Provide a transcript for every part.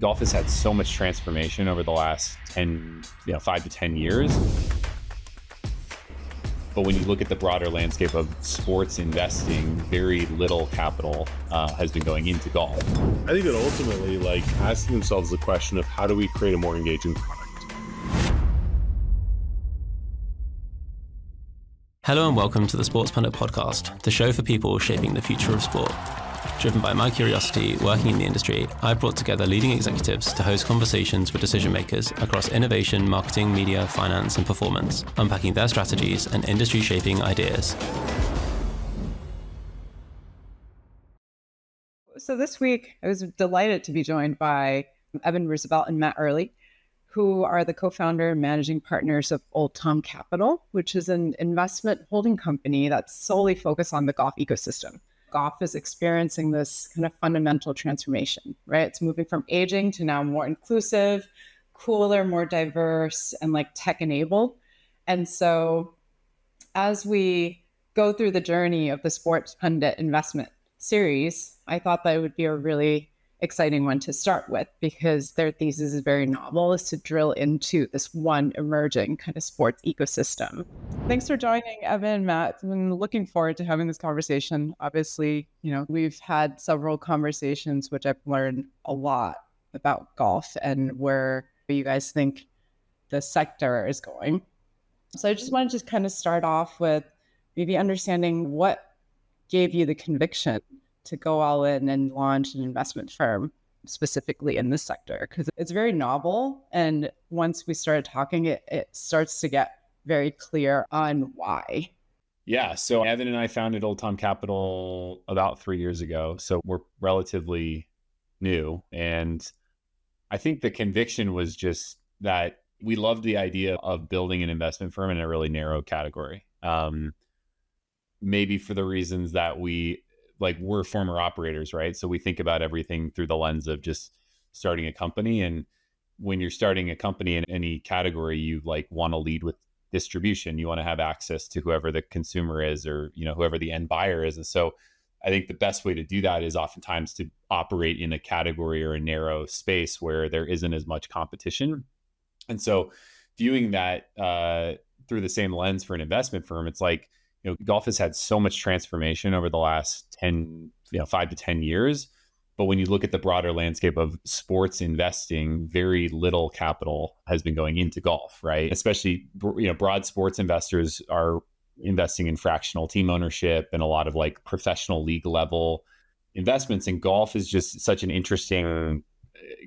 Golf has had so much transformation over the last 5 to 10 years. But when you look at the broader landscape of sports investing, very little capital has been going into golf. I think that ultimately, asking themselves the question of how do we create a more engaging product? Hello and welcome to the Sports Pundit Podcast, the show for people shaping the future of sport. Driven by my curiosity working in the industry, I've brought together leading executives to host conversations with decision makers across innovation, marketing, media, finance, and performance, unpacking their strategies and industry-shaping ideas. So this week, I was delighted to be joined by Roosevelt and Matt Erley, who are the co-founder and managing partners of Old Tom Capital, which is an investment holding company that's solely focused on the golf ecosystem. Golf is experiencing this kind of fundamental transformation, right? It's moving from aging to now more inclusive, cooler, more diverse, and tech-enabled. And so as we go through the journey of the Sports Pundit investment series, I thought that it would be a really exciting one to start with because their thesis is very novel, is to drill into this one emerging kind of sports ecosystem. Thanks for joining, Evan and Matt. I'm looking forward to having this conversation. Obviously, we've had several conversations, which I've learned a lot about golf and where you guys think the sector is going. So I just wanted to kind of start off with maybe understanding what gave you the conviction to go all in and launch an investment firm specifically in this sector, because it's very novel. And once we started talking, it starts to get very clear on why. Yeah. So Evan and I founded Old Tom Capital about 3 years ago. So we're relatively new. And I think the conviction was just that we loved the idea of building an investment firm in a really narrow category. Maybe for the reasons that we're former operators, right? So we think about everything through the lens of just starting a company. And when you're starting a company in any category, you want to lead with distribution. You want to have access to whoever the consumer is or, whoever the end buyer is. And so I think the best way to do that is oftentimes to operate in a category or a narrow space where there isn't as much competition. And so viewing that through the same lens for an investment firm, it's golf has had so much transformation over the last 5 to 10 years. But when you look at the broader landscape of sports investing, very little capital has been going into golf, right? Especially, broad sports investors are investing in fractional team ownership and a lot of professional league level investments. And golf is just such an interesting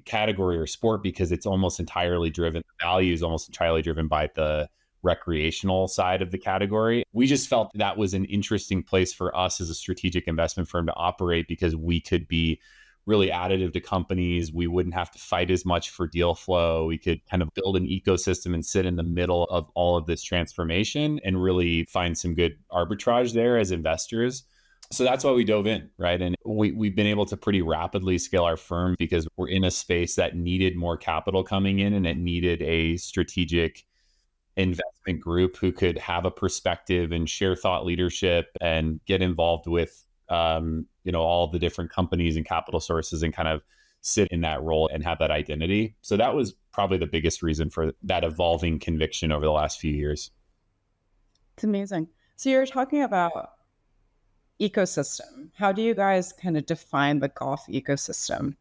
category or sport because it's almost entirely driven, the value is almost entirely driven by the recreational side of the category. We just felt that was an interesting place for us as a strategic investment firm to operate because we could be really additive to companies. We wouldn't have to fight as much for deal flow. We could kind of build an ecosystem and sit in the middle of all of this transformation and really find some good arbitrage there as investors. So that's why we dove in, right? And we've been able to pretty rapidly scale our firm because we're in a space that needed more capital coming in and it needed a strategic investment group who could have a perspective and share thought leadership and get involved with, all the different companies and capital sources and kind of sit in that role and have that identity. So that was probably the biggest reason for that evolving conviction over the last few years. It's amazing. So you're talking about ecosystem. How do you guys kind of define the golf ecosystem?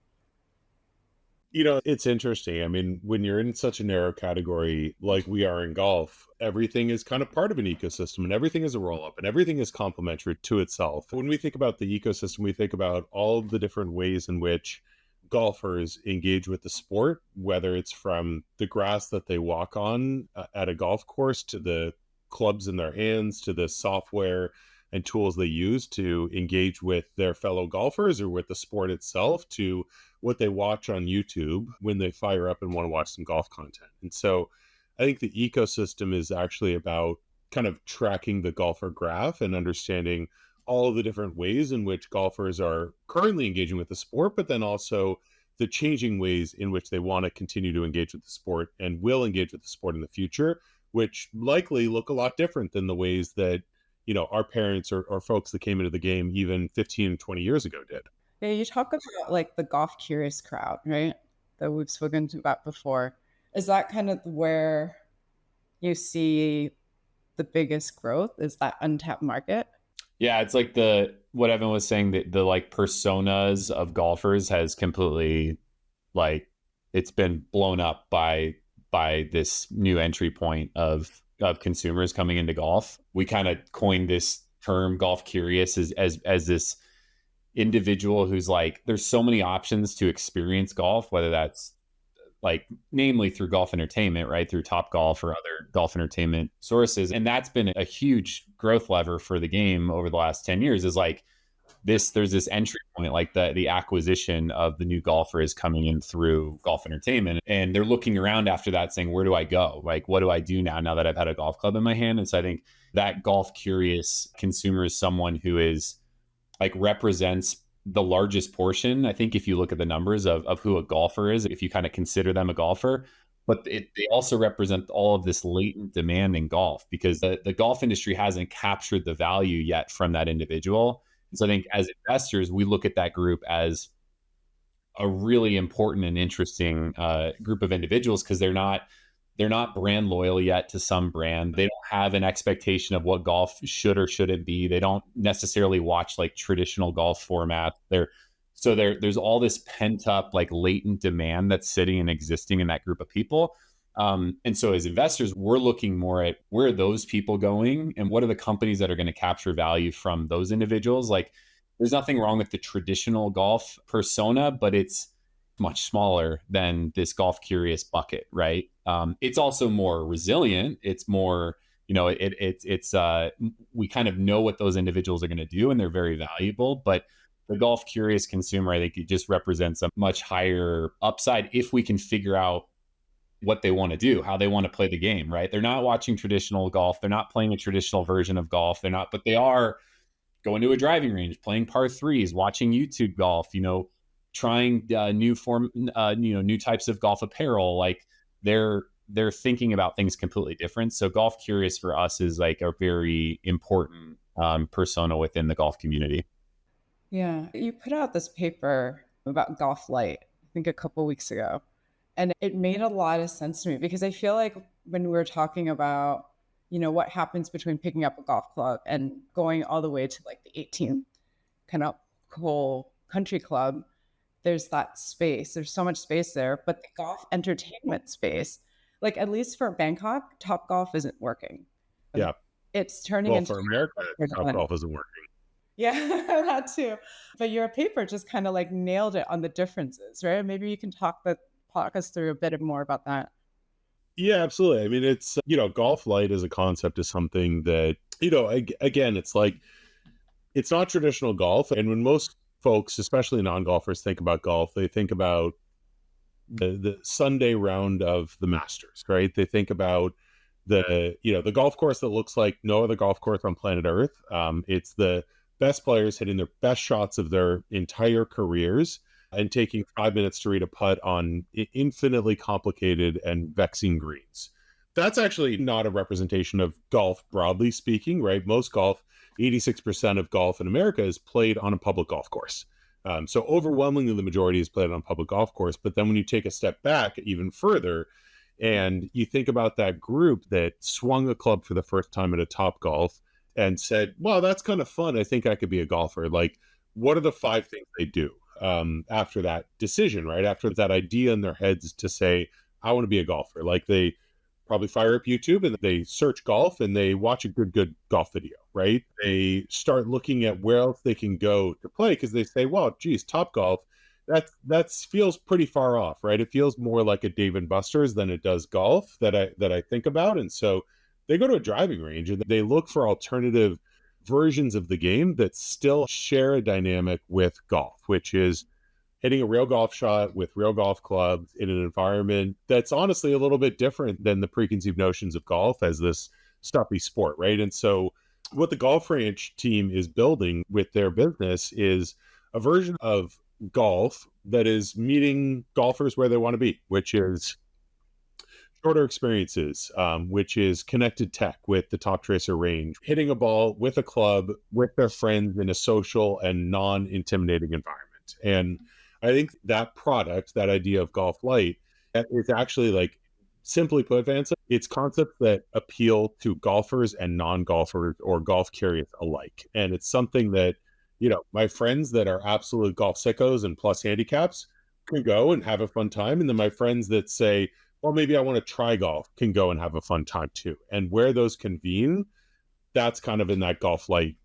It's interesting. I mean, when you're in such a narrow category like we are in golf, everything is kind of part of an ecosystem and everything is a roll-up and everything is complementary to itself. When we think about the ecosystem, we think about all of the different ways in which golfers engage with the sport, whether it's from the grass that they walk on at a golf course to the clubs in their hands to the software and tools they use to engage with their fellow golfers or with the sport itself to what they watch on YouTube when they fire up and want to watch some golf content. And so I think the ecosystem is actually about kind of tracking the golfer graph and understanding all of the different ways in which golfers are currently engaging with the sport, but then also the changing ways in which they want to continue to engage with the sport and will engage with the sport in the future, which likely look a lot different than the ways that our parents or folks that came into the game even 15, 20 years ago did. Yeah, you talk about the golf curious crowd, right? that we've spoken about before. Is that kind of where you see the biggest growth? Is that untapped market? Yeah, it's like what Evan was saying, that the like personas of golfers has completely, like, it's been blown up by this new entry point of consumers coming into golf. We kind of coined this term golf curious as this individual who's like, there's so many options to experience golf, whether that's like namely through golf entertainment, right? Through Top Golf or other golf entertainment sources. And that's been a huge growth lever for the game over the last 10 years, is like there's this entry point, like the acquisition of the new golfer is coming in through golf entertainment. And they're looking around after that saying, where do I go? Like, what do I do now that I've had a golf club in my hand? And so I think that golf curious consumer is someone who is like represents the largest portion. I think if you look at the numbers of who a golfer is, if you kind of consider them a golfer, but they also represent all of this latent demand in golf, because the golf industry hasn't captured the value yet from that individual. And so I think as investors, we look at that group as a really important and interesting group of individuals, because they're not brand loyal yet to some brand. They don't have an expectation of what golf should or shouldn't be. They don't necessarily watch like traditional golf formats. There's all this pent up like latent demand that's sitting and existing in that group of people. And so as investors, we're looking more at where are those people going and what are the companies that are going to capture value from those individuals. Like, there's nothing wrong with the traditional golf persona, but it's much smaller than this golf curious bucket, right? It's also more resilient. It's more, it's we kind of know what those individuals are going to do, and they're very valuable. But the golf curious consumer, I think it just represents a much higher upside if we can figure out what they want to do, how they want to play the game, right? They're not watching traditional golf. They're not playing a traditional version of golf. But they are going to a driving range, playing par threes, watching YouTube golf, trying new types of golf apparel. Like, they're thinking about things completely different. So golf curious for us is like a very important persona within the golf community. Yeah. You put out this paper about golf light, I think a couple weeks ago. And it made a lot of sense to me, because I feel like when we were talking about, what happens between picking up a golf club and going all the way to like the 18th kind of cool country club, there's that space. There's so much space there. But the golf entertainment space, like at least for Bangkok, Top Golf isn't working. Yeah. It's turning Well, into for America, Top Golf isn't working. Yeah, that too. But your paper just kind of like nailed it on the differences, right? Maybe you can talk us through a bit more about that. Yeah, absolutely. I mean, it's, golf light as a concept is something that, again, it's like, it's not traditional golf. And when most folks, especially non-golfers, think about golf, they think about the Sunday round of the Masters, right? They think about the golf course that looks like no other golf course on planet Earth. It's the best players hitting their best shots of their entire careers and taking 5 minutes to read a putt on infinitely complicated and vexing greens. That's actually not a representation of golf, broadly speaking, right? Most golf, 86% of golf in America is played on a public golf course. So overwhelmingly, the majority is played on a public golf course. But then when you take a step back even further, and you think about that group that swung a club for the first time at a Top Golf and said, well, that's kind of fun. I think I could be a golfer. Like, what are the 5 things they do after that decision, right? After that idea in their heads to say, I want to be a golfer. Like, they probably fire up YouTube and they search golf and they watch a good golf video, right? They start looking at where else they can go to play, because they say, well, geez, Top Golf, that feels pretty far off, right? It feels more like a Dave and Buster's than it does golf that I think about. And so they go to a driving range and they look for alternative versions of the game that still share a dynamic with golf, which is hitting a real golf shot with real golf clubs in an environment that's honestly a little bit different than the preconceived notions of golf as this stuffy sport, right? And so what the Golf Ranch team is building with their business is a version of golf that is meeting golfers where they want to be, which is shorter experiences, which is connected tech with the Top Tracer range, hitting a ball with a club with their friends in a social and non-intimidating environment. And I think that product, that idea of golf light, is actually like, simply put, Vansa, it's concepts that appeal to golfers and non-golfers or golf curious alike. And it's something that, my friends that are absolute golf sickos and plus handicaps can go and have a fun time. And then my friends that say, well, maybe I want to try golf, can go and have a fun time too. And where those convene, that's kind of in that golf light,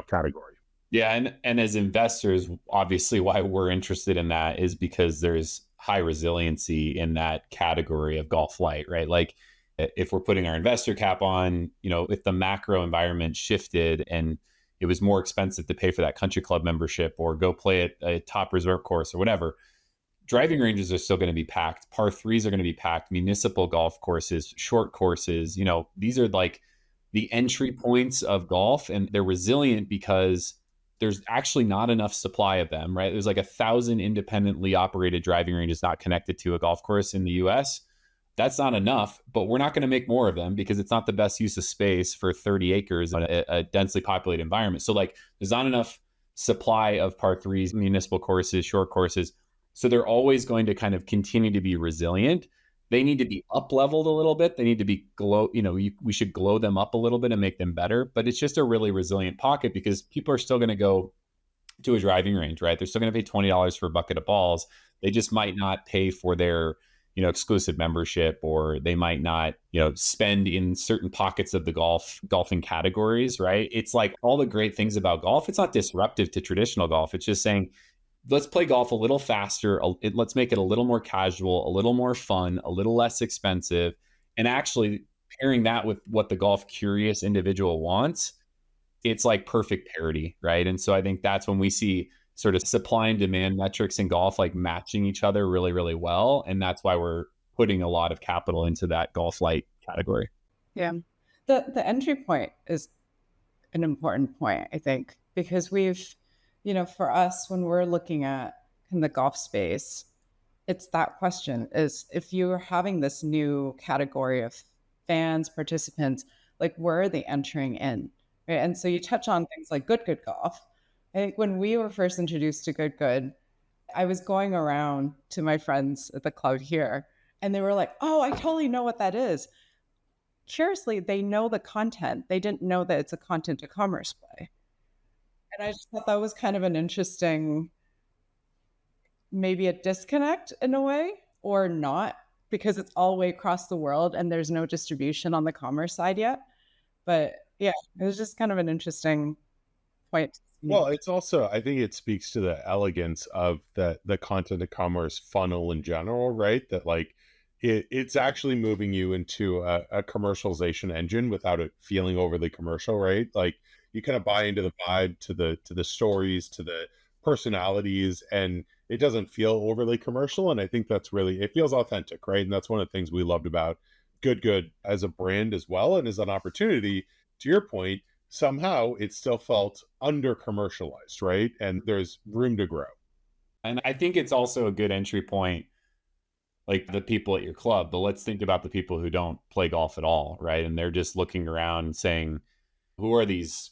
category. Yeah, and as investors, obviously why we're interested in that is because there's high resiliency in that category of golf light, right? Like if we're putting our investor cap on, if the macro environment shifted and it was more expensive to pay for that country club membership or go play at a top resort course or whatever, driving ranges are still going to be packed. Par threes are going to be packed. Municipal golf courses, short courses, these are like the entry points of golf, and they're resilient because there's actually not enough supply of them, right? There's like 1,000 independently operated driving ranges not connected to a golf course in the US. That's not enough, but we're not going to make more of them because it's not the best use of space for 30 acres in a densely populated environment. So like there's not enough supply of par threes, municipal courses, short courses. So they're always going to kind of continue to be resilient. They need to be up leveled a little bit. They need to be we should glow them up a little bit and make them better. But it's just a really resilient pocket because people are still going to go to a driving range, right? They're still going to pay $20 for a bucket of balls. They just might not pay for their, exclusive membership, or they might not, spend in certain pockets of the golfing categories, right? It's like all the great things about golf. It's not disruptive to traditional golf. It's just saying, let's play golf a little faster. Let's make it a little more casual, a little more fun, a little less expensive. And actually pairing that with what the golf curious individual wants, it's like perfect parity, right? And so I think that's when we see sort of supply and demand metrics in golf like matching each other really, really well. And that's why we're putting a lot of capital into that golf light category. Yeah. The entry point is an important point, I think, because we've, for us, when we're looking at in the golf space, it's that question is if you're having this new category of fans, participants, like where are they entering in? Right. And so you touch on things like good golf. I think when we were first introduced to good, I was going around to my friends at the club here and they were like, oh, I totally know what that is. Curiously, they know the content. They didn't know that it's a content to commerce play. And I just thought that was kind of an interesting, maybe a disconnect in a way, or not, because it's all the way across the world and there's no distribution on the commerce side yet. But yeah, it was just kind of an interesting point. Well, it's also, I think it speaks to the elegance of the content to commerce funnel in general, right? That like it's actually moving you into a commercialization engine without it feeling overly commercial, right? Like you kind of buy into the vibe, to the stories, to the personalities, and it doesn't feel overly commercial. And I think that's really, it feels authentic, right? And that's one of the things we loved about Good as a brand as well, and as an opportunity, to your point, somehow it still felt under commercialized, right? And there's room to grow. And I think it's also a good entry point, like the people at your club. But let's think about the people who don't play golf at all, right? And they're just looking around and saying, who are these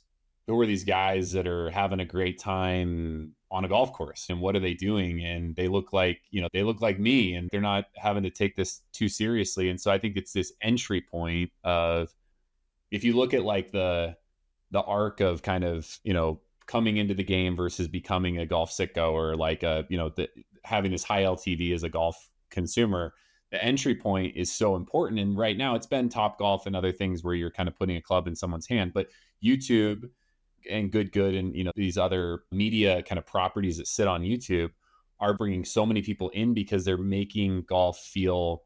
guys that are having a great time on a golf course, and what are they doing? And they look like, they look like me, and they're not having to take this too seriously. And so I think it's this entry point of, if you look at like the arc of kind of, coming into the game versus becoming a golf sicko, or like having this high LTV as a golf consumer, the entry point is so important. And right now it's been Top Golf and other things where you're kind of putting a club in someone's hand, but YouTube and good and these other media kind of properties that sit on YouTube are bringing so many people in because they're making golf feel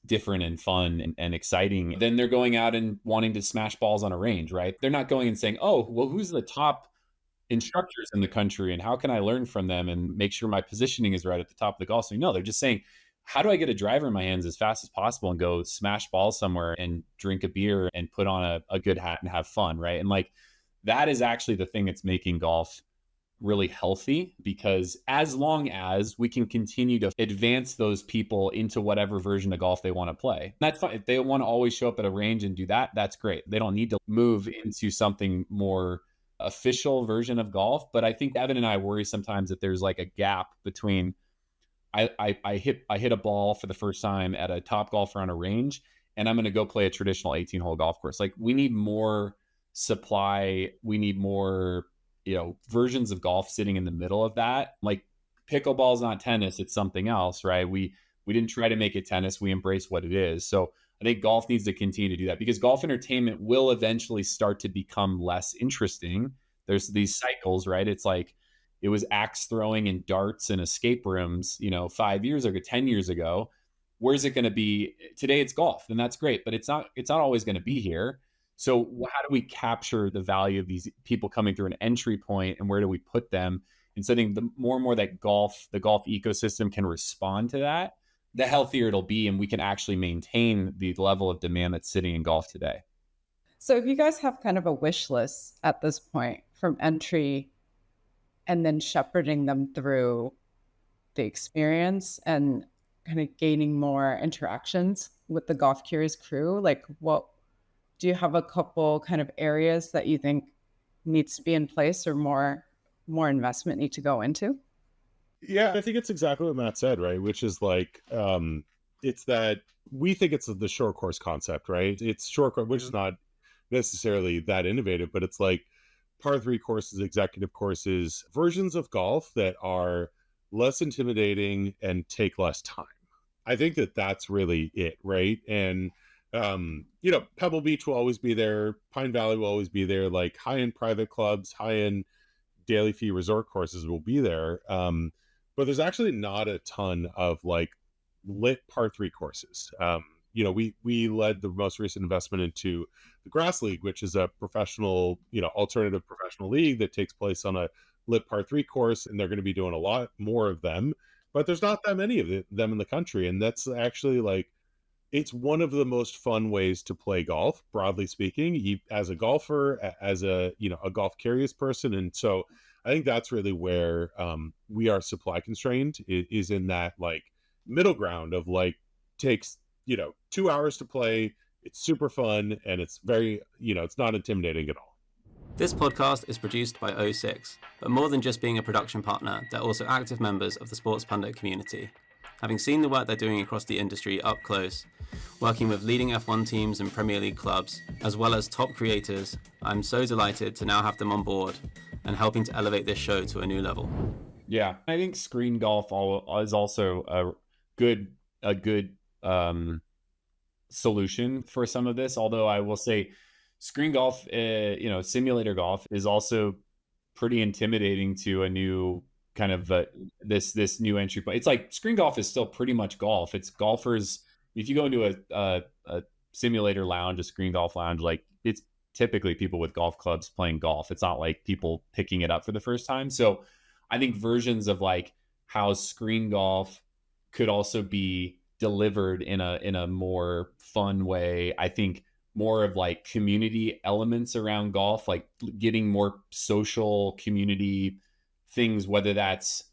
different and fun and exciting. Then they're going out and wanting to smash balls on a range, right? They're not going and saying, oh, well, who's the top instructors in the country and how can I learn from them and make sure my positioning is right at the top of the golf swing? No, they're just saying, how do I get a driver in my hands as fast as possible and go smash balls somewhere and drink a beer and put on a good hat and have fun, right? And like, that is actually the thing that's making golf really healthy, because as long as we can continue to advance those people into whatever version of golf they want to play, that's fine. If they want to always show up at a range and do that, that's great. They don't need to move into something more official version of golf, but I think Evan and I worry sometimes that there's like a gap between I hit a ball for the first time at a top golfer on a range, and I'm going to go play a traditional 18 hole golf course. Like we need more supply. We need more, versions of golf sitting in the middle of that. Like pickleball is not tennis; it's something else, right? We didn't try to make it tennis. We embrace what it is. So I think golf needs to continue to do that because golf entertainment will eventually start to become less interesting. There's these cycles, right? It's like it was axe throwing and darts and escape rooms, 5 years ago, 10 years ago. Where's it going to be today? It's golf, and that's great, but it's not always going to be here. So how do we capture the value of these people coming through an entry point, and where do we put them? And so I think the more and more that the golf ecosystem can respond to that, the healthier it'll be, and we can actually maintain the level of demand that's sitting in golf today. So if you guys have kind of a wish list at this point from entry and then shepherding them through the experience and kind of gaining more interactions with the golf curious crew, like what do you have a couple kind of areas that you think needs to be in place or more investment need to go into? Yeah, I think it's exactly what Matt said, right? Which is like, it's that we think it's the short course concept, right? It's short course, which is not necessarily that innovative, but it's like par three courses, executive courses, versions of golf that are less intimidating and take less time. I think that that's really it, right? And Pebble Beach will always be there, Pine Valley will always be there, like high-end private clubs, high-end daily fee resort courses will be there. But there's actually not a ton of like lit par three courses. We led the most recent investment into the Grass League, which is a professional, alternative professional league that takes place on a lit par three course, and they're going to be doing a lot more of them. But there's not that many of them in the country, and that's actually like it's one of the most fun ways to play golf, broadly speaking, as a golfer, as a golf curious person. And so I think that's really where we are supply constrained is in that like middle ground of like takes, 2 hours to play. It's super fun. And it's very, it's not intimidating at all. This podcast is produced by O6, but more than just being a production partner, they're also active members of the Sports Pundit community. Having seen the work they're doing across the industry up close, working with leading F1 teams and Premier League clubs, as well as top creators, I'm so delighted to now have them on board and helping to elevate this show to a new level. Yeah, I think screen golf is also a good solution for some of this. Although I will say, screen golf, simulator golf is also pretty intimidating to a new kind of this new entry point. It's like screen golf is still pretty much golf. It's golfers. If you go into a simulator lounge, a screen golf lounge, like it's typically people with golf clubs playing golf. It's not like people picking it up for the first time. So I think versions of like how screen golf could also be delivered in a more fun way. I think more of like community elements around golf, like getting more social community things, whether that's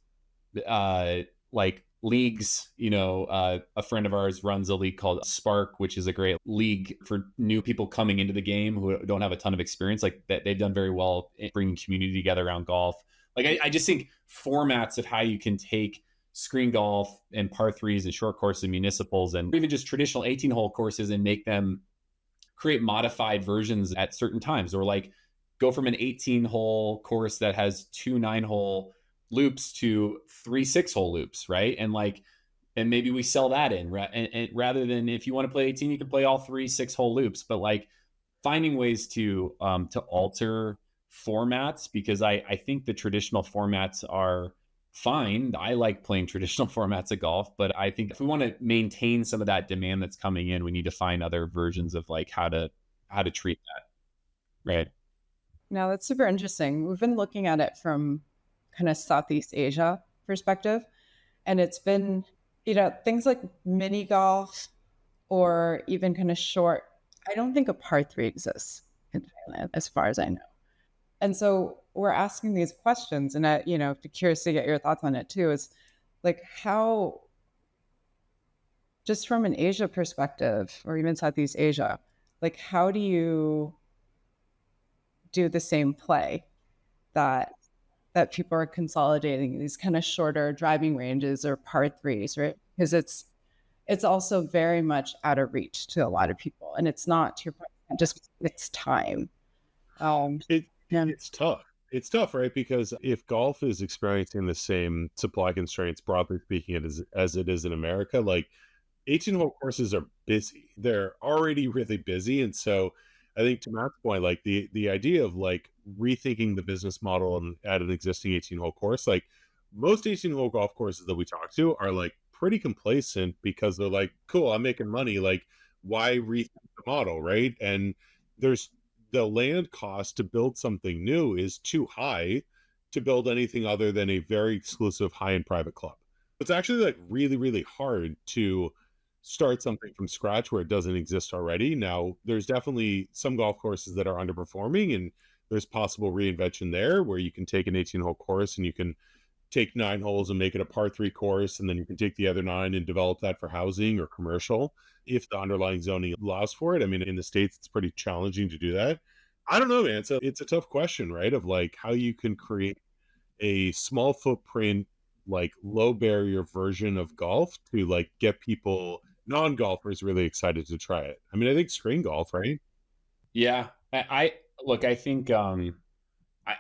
like leagues. A friend of ours runs a league called Spark, which is a great league for new people coming into the game who don't have a ton of experience. Like that, they've done very well in bringing community together around golf. Like I just think formats of how you can take screen golf and par threes and short courses and municipals and even just traditional 18 hole courses and make them create modified versions at certain times, or like go from an 18 hole course that has 2 9-hole loops to 3 6-hole loops, right? And maybe we sell that in, and rather than, if you want to play 18, you can play all 3 6-hole loops, but like finding ways to alter formats, because I think the traditional formats are fine. I like playing traditional formats of golf, but I think if we want to maintain some of that demand that's coming in, we need to find other versions of like how to treat that. Right. Now that's super interesting. We've been looking at it from kind of Southeast Asia perspective, and it's been, things like mini golf or even kind of short. I don't think a par three exists in Thailand, as far as I know. And so we're asking these questions, and curious to get your thoughts on it too, is like how, just from an Asia perspective or even Southeast Asia, like how do you do the same play that people are consolidating these kind of shorter driving ranges or par threes, right? Because it's also very much out of reach to a lot of people, and it's not, to your point, just it's time. It Yeah. it's tough. It's tough, right? Because if golf is experiencing the same supply constraints, broadly speaking, as it is in America, like 18-hole courses are busy. They're already really busy, and so I think to Matt's point, like the idea of like rethinking the business model at an existing 18-hole course, like most 18-hole golf courses that we talk to are like pretty complacent because they're like, cool, I'm making money. Like, why rethink the model, right? And there's the land cost to build something new is too high to build anything other than a very exclusive high-end private club. It's actually like really, really hard to start something from scratch where it doesn't exist already. Now, there's definitely some golf courses that are underperforming, and there's possible reinvention there where you can take an 18-hole course and you can take 9 holes and make it a par three course, and then you can take the other 9 and develop that for housing or commercial if the underlying zoning allows for it. I mean, in the States, it's pretty challenging to do that. I don't know, man. It's a tough question, right? Of like how you can create a small footprint, like low barrier version of golf to like get people, non-golfers, really excited to try it. I mean, I think screen golf, right? Yeah. I look, I think I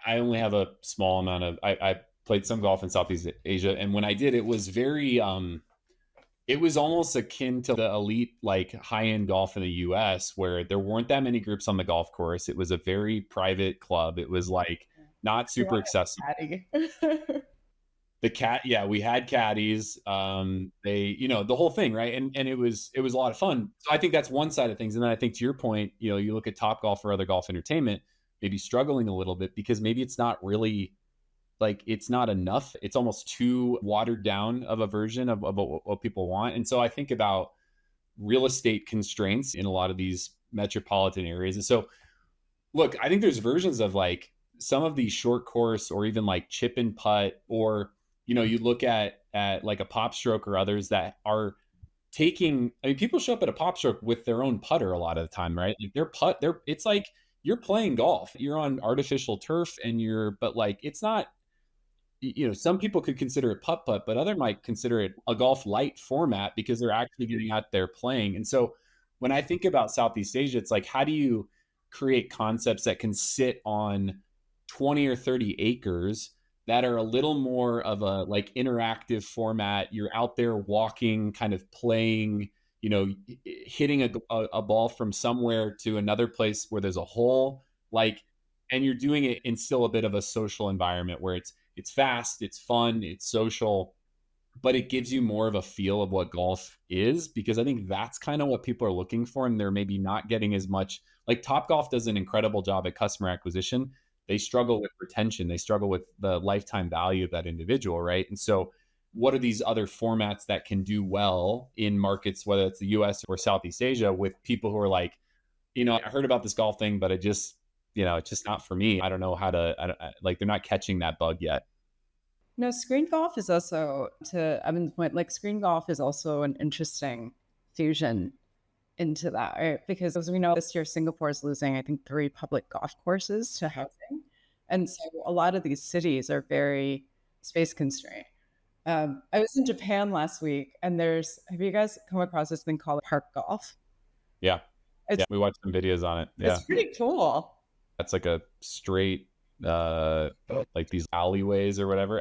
only have a small amount of I played some golf in Southeast Asia, and when I did, it was very it was almost akin to the elite, like high-end golf in the US, where there weren't that many groups on the golf course. It was a very private club. It was like not super accessible. The cat, yeah, we had caddies. They, the whole thing, right? And it was a lot of fun. So I think that's one side of things. And then I think to your point, you look at Top Golf or other golf entertainment, maybe struggling a little bit because maybe it's not really like it's not enough. It's almost too watered down of a version of what people want. And so I think about real estate constraints in a lot of these metropolitan areas. And so look, I think there's versions of like some of these short course or even like chip and putt, or you look at like a pop stroke or others that are taking. I mean, people show up at a pop stroke with their own putter a lot of the time, right? Like their putt, it's like you're playing golf. You're on artificial turf, but like it's not. Some people could consider it putt putt, but other might consider it a golf light format because they're actually getting out there playing. And so when I think about Southeast Asia, it's like, how do you create concepts that can sit on 20 or 30 acres that are a little more of a like interactive format? You're out there walking, kind of playing, hitting a ball from somewhere to another place where there's a hole, like, and you're doing it in still a bit of a social environment where it's fast, it's fun, it's social, but it gives you more of a feel of what golf is, because I think that's kind of what people are looking for, and they're maybe not getting as much. Like Top Golf does an incredible job at customer acquisition. They struggle with retention. They struggle with the lifetime value of that individual, right? And so what are these other formats that can do well in markets, whether it's the US or Southeast Asia, with people who are like, I heard about this golf thing, but it's just not for me. I don't know how to, like, they're not catching that bug yet. No, screen golf is also, to Evan's point, like screen golf is also an interesting fusion into that, right? Because as we know, this year Singapore is losing, I think, 3 public golf courses to housing. And so a lot of these cities are very space constrained. I was in Japan last week, and have you guys come across this thing called park golf? Yeah. We watched some videos on it. Yeah. It's pretty cool. That's like a straight, like these alleyways or whatever.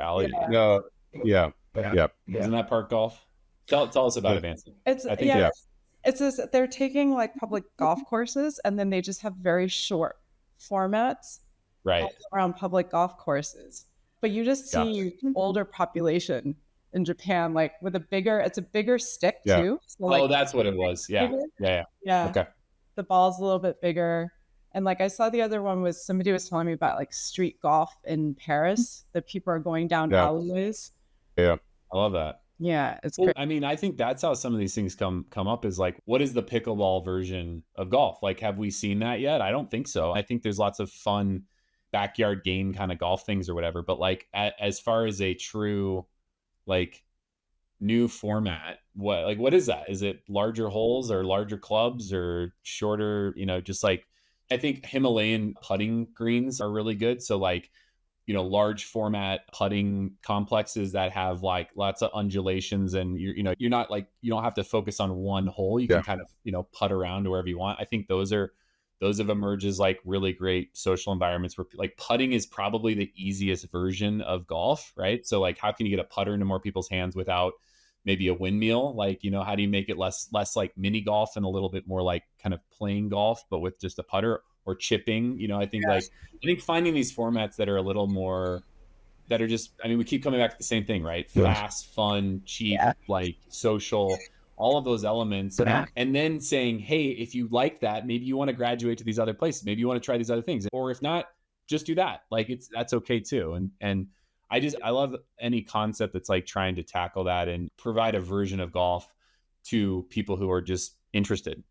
Yeah. Isn't that park golf? Tell us about it, Vansa. They're taking like public golf courses, and then they just have very short formats right around public golf courses. But you just see older population in Japan, like with it's a bigger stick too. So like, that's what it was. Yeah. Okay. The ball's a little bit bigger. And like I saw the other one was, somebody was telling me about like street golf in Paris, that people are going down alleyways. Yeah. I love that. Yeah, it's great. I mean, I think that's how some of these things come up, is like, what is the pickleball version of golf? Like, have we seen that yet? I don't think so. I think there's lots of fun backyard game kind of golf things or whatever. But like, as far as a true, like, new format, what is that? Is it larger holes or larger clubs or shorter, just like, I think Himalayan putting greens are really good. So like large format putting complexes that have like lots of undulations, and you're not like, you don't have to focus on one hole. You Yeah. can kind of, putt around to wherever you want. I think those have emerged as like really great social environments where like putting is probably the easiest version of golf, right? So like, how can you get a putter into more people's hands without maybe a windmill? Like, how do you make it less like mini golf and a little bit more like kind of playing golf, but with just a putter, or chipping? I think finding these formats that are a little more, that are just, I mean, we keep coming back to the same thing, right? Yeah. Fast, fun, cheap, Yeah. like social, all of those elements. Yeah. And then saying, hey, if you like that, maybe you want to graduate to these other places. Maybe you want to try these other things. Or if not, just do that. Like that's okay too. And I love any concept that's like trying to tackle that and provide a version of golf to people who are just interested.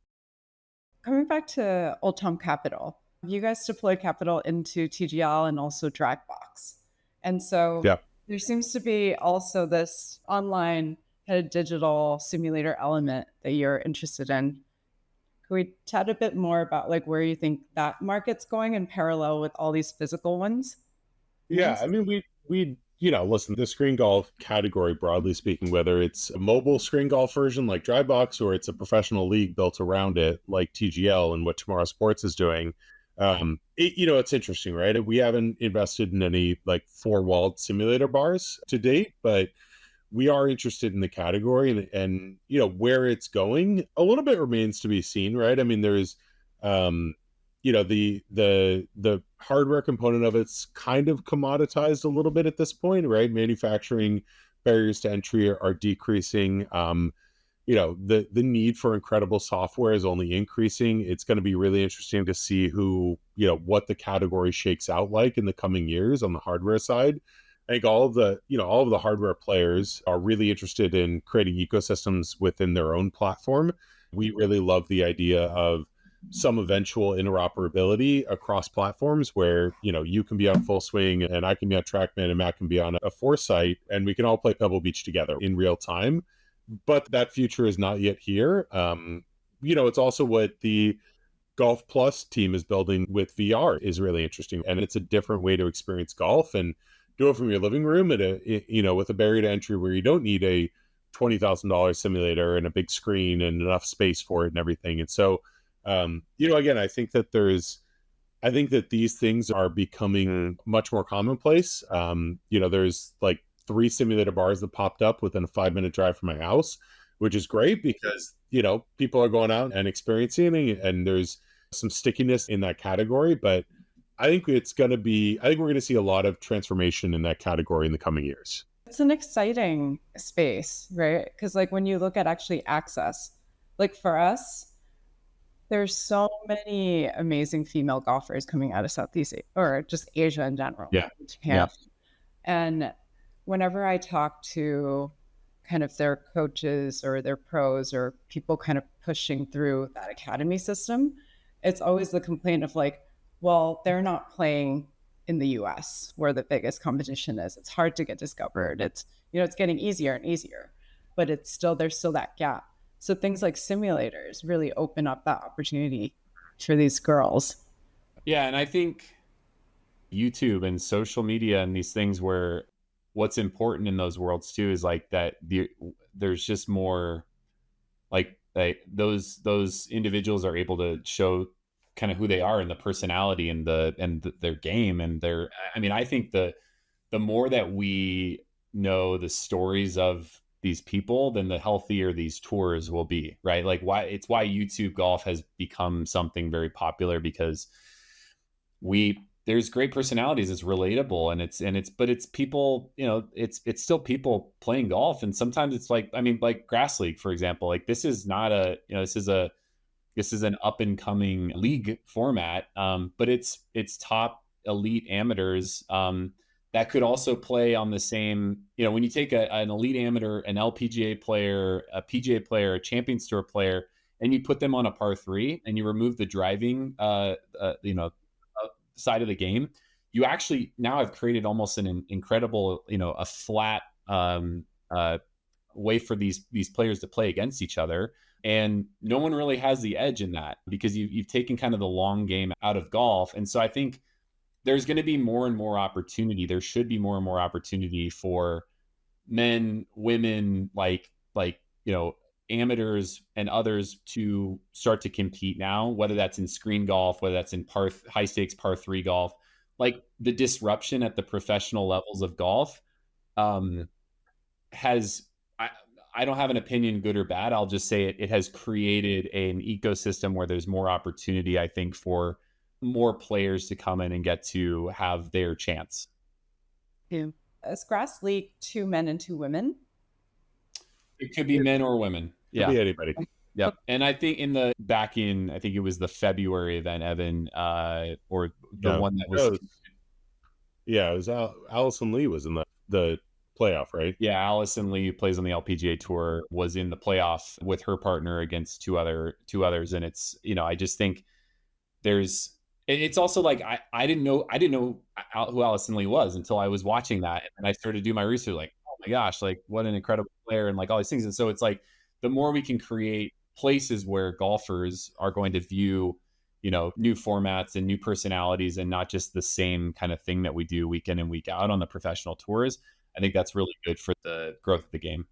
Coming back to Old Tom Capital, you guys deployed capital into TGL and also Dragbox. And so Yeah. there seems to be also this online kind of digital simulator element that you're interested in. Can we chat a bit more about like where you think that market's going in parallel with all these physical ones? Yeah, I mean, we listen, the screen golf category, broadly speaking, whether it's a mobile screen golf version like Drybox, or it's a professional league built around it like TGL and what Tomorrow Sports is doing, it's interesting, right? We haven't invested in any like four-walled simulator bars to date, but we are interested in the category, and where it's going a little bit remains to be seen, right? I mean, there's the hardware component of it's kind of commoditized a little bit at this point, right? Manufacturing barriers to entry are decreasing. The need for incredible software is only increasing. It's going to be really interesting to see what the category shakes out like in the coming years on the hardware side. I think all of the hardware players are really interested in creating ecosystems within their own platform. We really love the idea of some eventual interoperability across platforms where, you can be on Full Swing and I can be on TrackMan and Matt can be on a Foresight, and we can all play Pebble Beach together in real time. But that future is not yet here. It's also what the Golf Plus team is building with VR is really interesting. And it's a different way to experience golf and do it from your living room with a barrier to entry where you don't need a $20,000 simulator and a big screen and enough space for it and everything. And so, again, I think that these things are becoming much more commonplace. There's like 3 simulator bars that popped up within a 5-minute drive from my house, which is great because, people are going out and experiencing it, and there's some stickiness in that category. But I think we're going to see a lot of transformation in that category in the coming years. It's an exciting space, right? Because like when you look at actually access, like for us, there's so many amazing female golfers coming out of Southeast Asia, or just Asia in general. Yeah. Japan. Yeah. And whenever I talk to kind of their coaches or their pros or people kind of pushing through that academy system, it's always the complaint of like, well, they're not playing in the US where the biggest competition is. It's hard to get discovered. It's getting easier and easier, but there's still that gap. So things like simulators really open up that opportunity for these girls. Yeah. And I think YouTube and social media and these things, where what's important in those worlds too is like that there's just more like those individuals are able to show kind of who they are and the personality and their game and I think the more that we know the stories of these people, then the healthier these tours will be, right? Like why YouTube golf has become something very popular, because there's great personalities, it's relatable, but it's people, it's still people playing golf. And sometimes it's like Grass League, for example, like this is not this is an up and coming league format, but it's top elite amateurs that could also play on the same, when you take an elite amateur, an LPGA player, a PGA player, a Champions Tour player, and you put them on a par 3 and you remove the driving, side of the game, you actually now have created almost an incredible, a flat way for these players to play against each other. And no one really has the edge in that, because you've taken kind of the long game out of golf. And so I think there's going to be more and more opportunity. There should be more and more opportunity for men, women, amateurs and others to start to compete now, whether that's in screen golf, whether that's in high stakes par three golf. Like the disruption at the professional levels of golf um, has, I don't have an opinion, good or bad. I'll just say it has created an ecosystem where there's more opportunity, I think, for more players to come in and get to have their chance. Yeah. Is grass league 2 men and 2 women? It could be men or women. Could be anybody. Yep. And I think I think it was the February event, Evan, or the one that was. It was Allison Lee was in the playoff, right? Yeah, Allison Lee, who plays on the LPGA Tour, was in the playoff with her partner against two others, and it's, I just think it's also like I didn't know who Allison Lee was until I was watching that, and I started to do my research, like, oh my gosh, like what an incredible player, and like all these things. And so it's like the more we can create places where golfers are going to view new formats and new personalities, and not just the same kind of thing that we do week in and week out on the professional tours, I think that's really good for the growth of the game.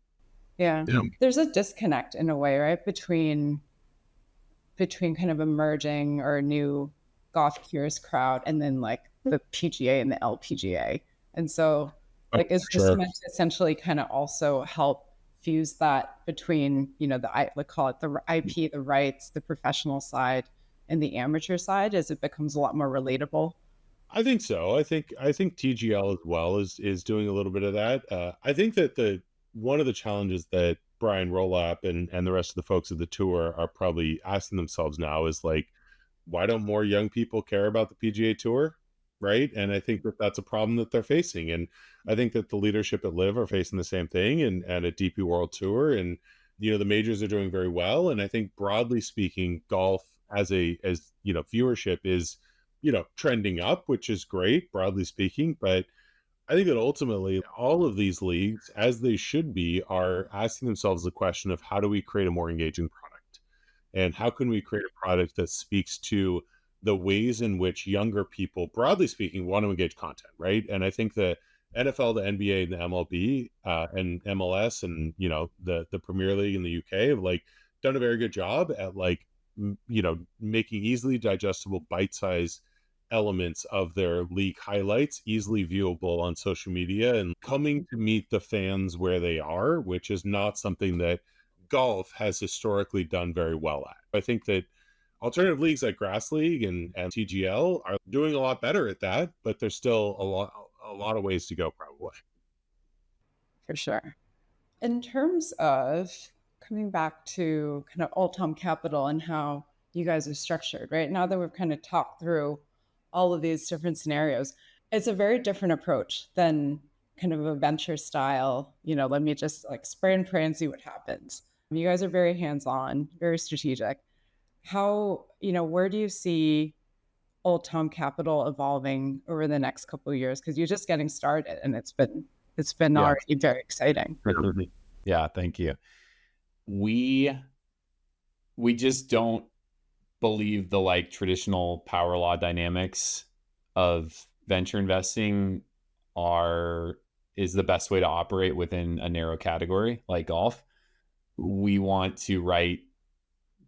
Yeah. There's a disconnect in a way, right? Between kind of emerging or new golf curious crowd and then like the PGA and the LPGA. And so like is this meant to essentially kind of also help fuse that between, let's call it the IP, the rights, the professional side and the amateur side, as it becomes a lot more relatable? I think so. I think TGL as well is doing a little bit of that. I think that one of the challenges that Brian Rolap and the rest of the folks of the tour are probably asking themselves now is like, why don't more young people care about the PGA Tour, right? And I think that that's a problem that they're facing. And I think that the leadership at LIV are facing the same thing, and at DP World Tour, and the majors are doing very well. And I think broadly speaking, golf as viewership is trending up, which is great, broadly speaking. But I think that ultimately all of these leagues, as they should be, are asking themselves the question of how do we create a more engaging product? And how can we create a product that speaks to the ways in which younger people, broadly speaking, want to engage content, right? And I think the NFL, the NBA, and the MLB, and MLS, and the Premier League in the UK have like done a very good job at like making easily digestible, bite-sized elements of their league highlights easily viewable on social media and coming to meet the fans where they are, which is not something that golf has historically done very well at. I think that alternative leagues like Grass League and TGL are doing a lot better at that, but there's still a lot of ways to go, probably. For sure. In terms of coming back to kind of Old Tom Capital and how you guys are structured, right? Now that we've kind of talked through all of these different scenarios, it's a very different approach than kind of a venture style, let me just like spray and pray and see what happens. You guys are very hands-on, very strategic. How, where do you see Old Tom Capital evolving over the next couple of years? Because you're just getting started, and it's been already very exciting. Yeah, thank you. We just don't believe the like traditional power law dynamics of venture investing is the best way to operate within a narrow category like golf. We want to write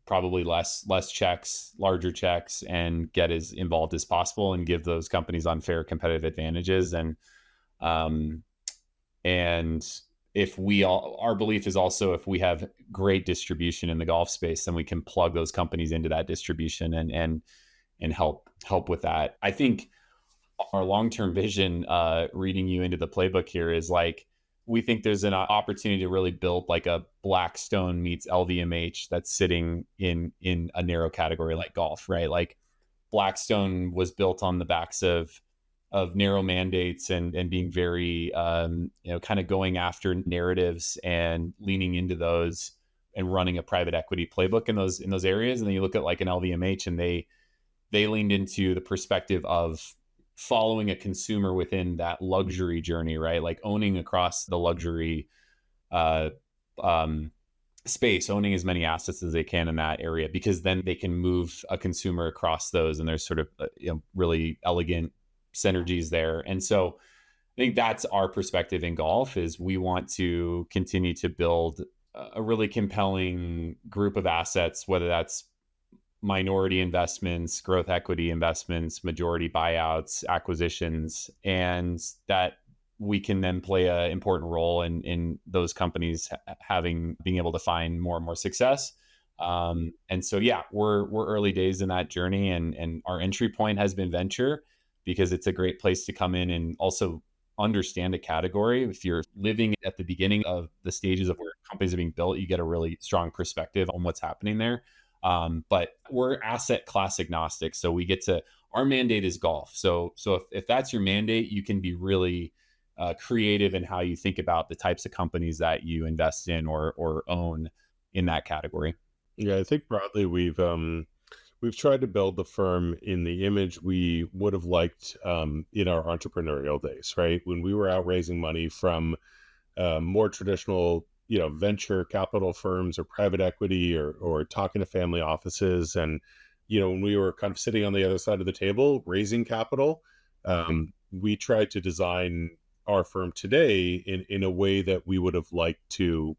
probably less checks, larger checks, and get as involved as possible and give those companies unfair competitive advantages. And our belief is also, if we have great distribution in the golf space, then we can plug those companies into that distribution and help with that. I think our long-term vision, reading you into the playbook here, is like, we think there's an opportunity to really build like a Blackstone meets LVMH that's sitting in a narrow category like golf, right? Like Blackstone was built on the backs of narrow mandates and being very, kind of going after narratives and leaning into those and running a private equity playbook in those areas. And then you look at like an LVMH, and they leaned into the perspective of following a consumer within that luxury journey, right? Like owning across the luxury space, owning as many assets as they can in that area, because then they can move a consumer across those. And there's sort of really elegant synergies there. And so I think that's our perspective in golf is we want to continue to build a really compelling group of assets, whether that's minority investments, growth equity investments, majority buyouts, acquisitions, and that we can then play an important role in those companies being able to find more and more success. And so, yeah, we're early days in that journey, and our entry point has been venture because it's a great place to come in and also understand a category. If you're living at the beginning of the stages of where companies are being built, you get a really strong perspective on what's happening there. But we're asset class agnostic. So our mandate is golf. So if that's your mandate, you can be really creative in how you think about the types of companies that you invest in or own in that category. Yeah, I think broadly we've tried to build the firm in the image we would have liked in our entrepreneurial days, right? When we were out raising money from more traditional, venture capital firms or private equity or talking to family offices. And, when we were kind of sitting on the other side of the table, raising capital, we tried to design our firm today in a way that we would have liked to,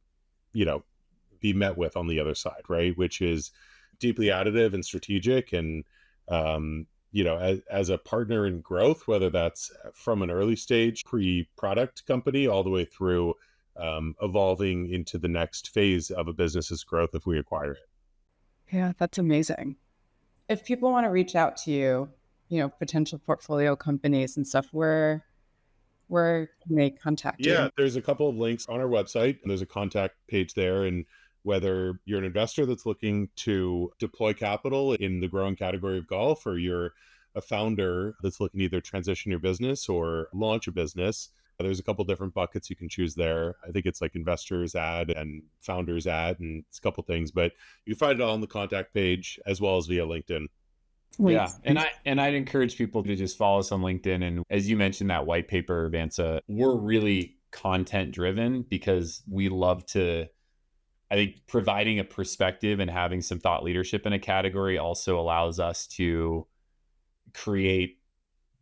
be met with on the other side, right? Which is deeply additive and strategic. And, as a partner in growth, whether that's from an early stage pre-product company all the way through evolving into the next phase of a business's growth if we acquire it. Yeah, that's amazing. If people want to reach out to you, potential portfolio companies and stuff, where can they contact you? Yeah, there's a couple of links on our website, and there's a contact page there. And whether you're an investor that's looking to deploy capital in the growing category of golf, or you're a founder that's looking to either transition your business or launch a business, there's a couple different buckets you can choose there. I think it's like investors ad and founders ad, and it's a couple things, but you can find it all on the contact page as well as via LinkedIn. Yeah. And I'd encourage people to just follow us on LinkedIn. And as you mentioned, that white paper, Vansa, we're really content driven because we love to, I think providing a perspective and having some thought leadership in a category also allows us to create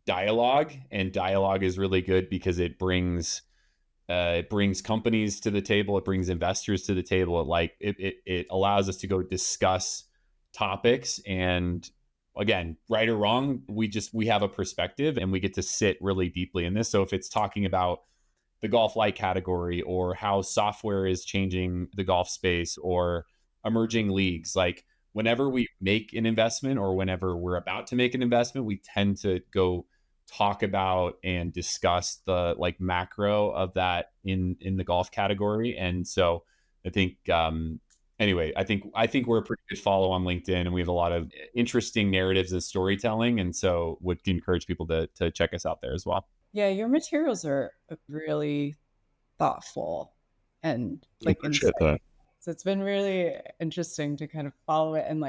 dialogue, and dialogue is really good because it brings companies to the table, it brings investors to the table. It allows us to go discuss topics, and again, right or wrong, we have a perspective and we get to sit really deeply in this. So if it's talking about the golf light category or how software is changing the golf space or emerging leagues, like whenever we make an investment or whenever we're about to make an investment, we tend to go talk about and discuss the macro of that in the golf category. And so I think anyway, I think we're a pretty good follow on LinkedIn, and we have a lot of interesting narratives and storytelling, and so would encourage people to check us out there as well. Yeah, your materials are really thoughtful and appreciate that. So it's been really interesting to kind of follow it and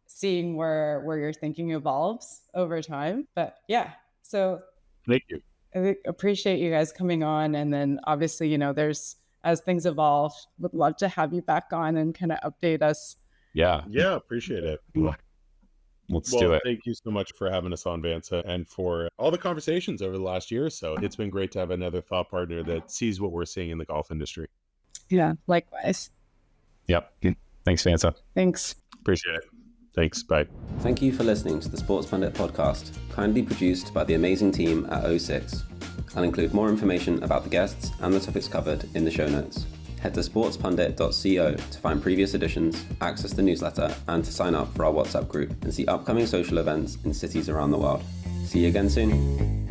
seeing where your thinking evolves over time. But yeah, so thank you. I appreciate you guys coming on, and then obviously there's, as things evolve, would love to have you back on and kind of update us. Yeah, appreciate it. Let's do it. Thank you so much for having us on, Vansa, and for all the conversations over the last year or so. It's been great to have another thought partner that sees what we're seeing in the golf industry. Yeah, likewise. Yep. Thanks, Vansa. Thanks. Appreciate it. Thanks. Bye. Thank you for listening to the Sports Pundit podcast, kindly produced by the amazing team at O6. I'll include more information about the guests and the topics covered in the show notes. Head to sportspundit.co to find previous editions, access the newsletter, and to sign up for our WhatsApp group and see upcoming social events in cities around the world. See you again soon.